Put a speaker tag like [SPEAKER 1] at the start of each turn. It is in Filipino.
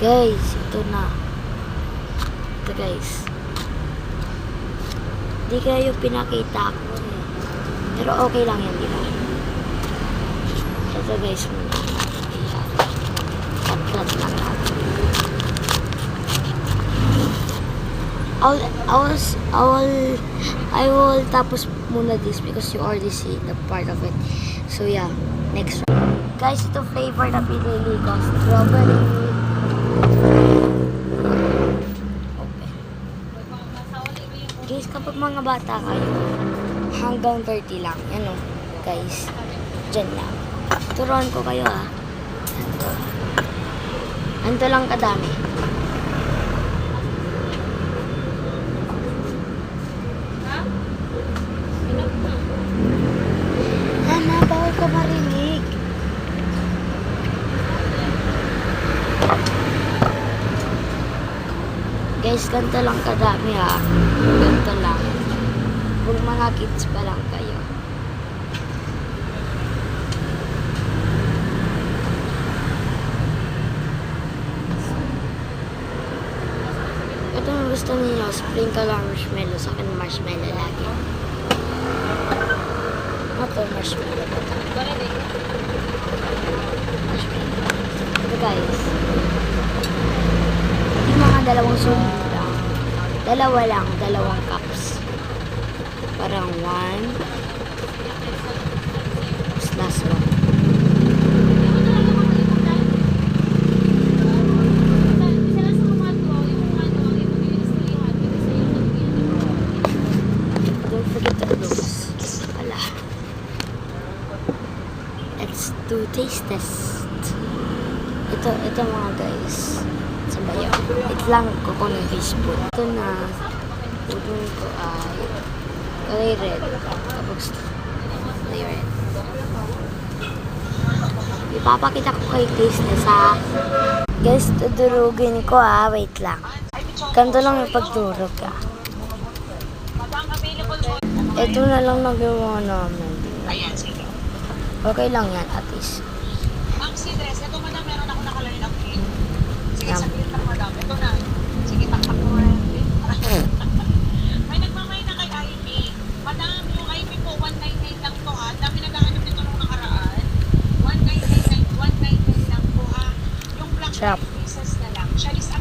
[SPEAKER 1] Guys, ito na. Ito guys. Di kayo pinakita ko eh. Pero okay lang yan, di ba? Ito guys muna. Ayan. Cut lang natin. I will tapos muna this because you already see the part of it. So yeah, next one. Guys, ito flavor na pinili ko. Strawberry. Okay. Guys, kapag mga bata kayo, hanggang 30 lang. Yan o, guys. Diyan lang. Turuan ko kayo ha. Anto lang kadami. Hana, bawal ka marinig. Guys, ganito lang kadami ha. Ganito lang. Kung mga kids pa lang kayo. Ito yung gusto niyo, sprinkle or marshmallow. Sa akin marshmallow lagi. Ito marshmallow. Ito guys. Yung mga dalawang sunod lang. Dalawa lang, dalawang cups. Parang 1. Tapos last one. Don't forget to close. Wala. Let's do taste test. Ito mga guys. Sabayaw. Ito lang ko ng teaspoon. Ito na. Udon ko ay kulay red. Tapos kulay red. Ipapakita ko kay taste test ha. Guys, tudurugin ko ha. Wait lang. Ganito lang yung pagdurog ha. Ito na lang nagawa namin.
[SPEAKER 2] Ayan, sige.
[SPEAKER 1] Okay lang yan at least.
[SPEAKER 2] Ang sidres, ito madam, meron ako nakalagay ng pin. Sige, sabihin ka madam. Ito na. Sige, taktak mo rin. May nagmamay na kay IP. Madam, yung IP po, 199 lang to ha. Dami naghahanap nito nung nakaraan. 199 lang po ha. Yung black
[SPEAKER 1] Sarap.
[SPEAKER 2] pieces na lang. Siya is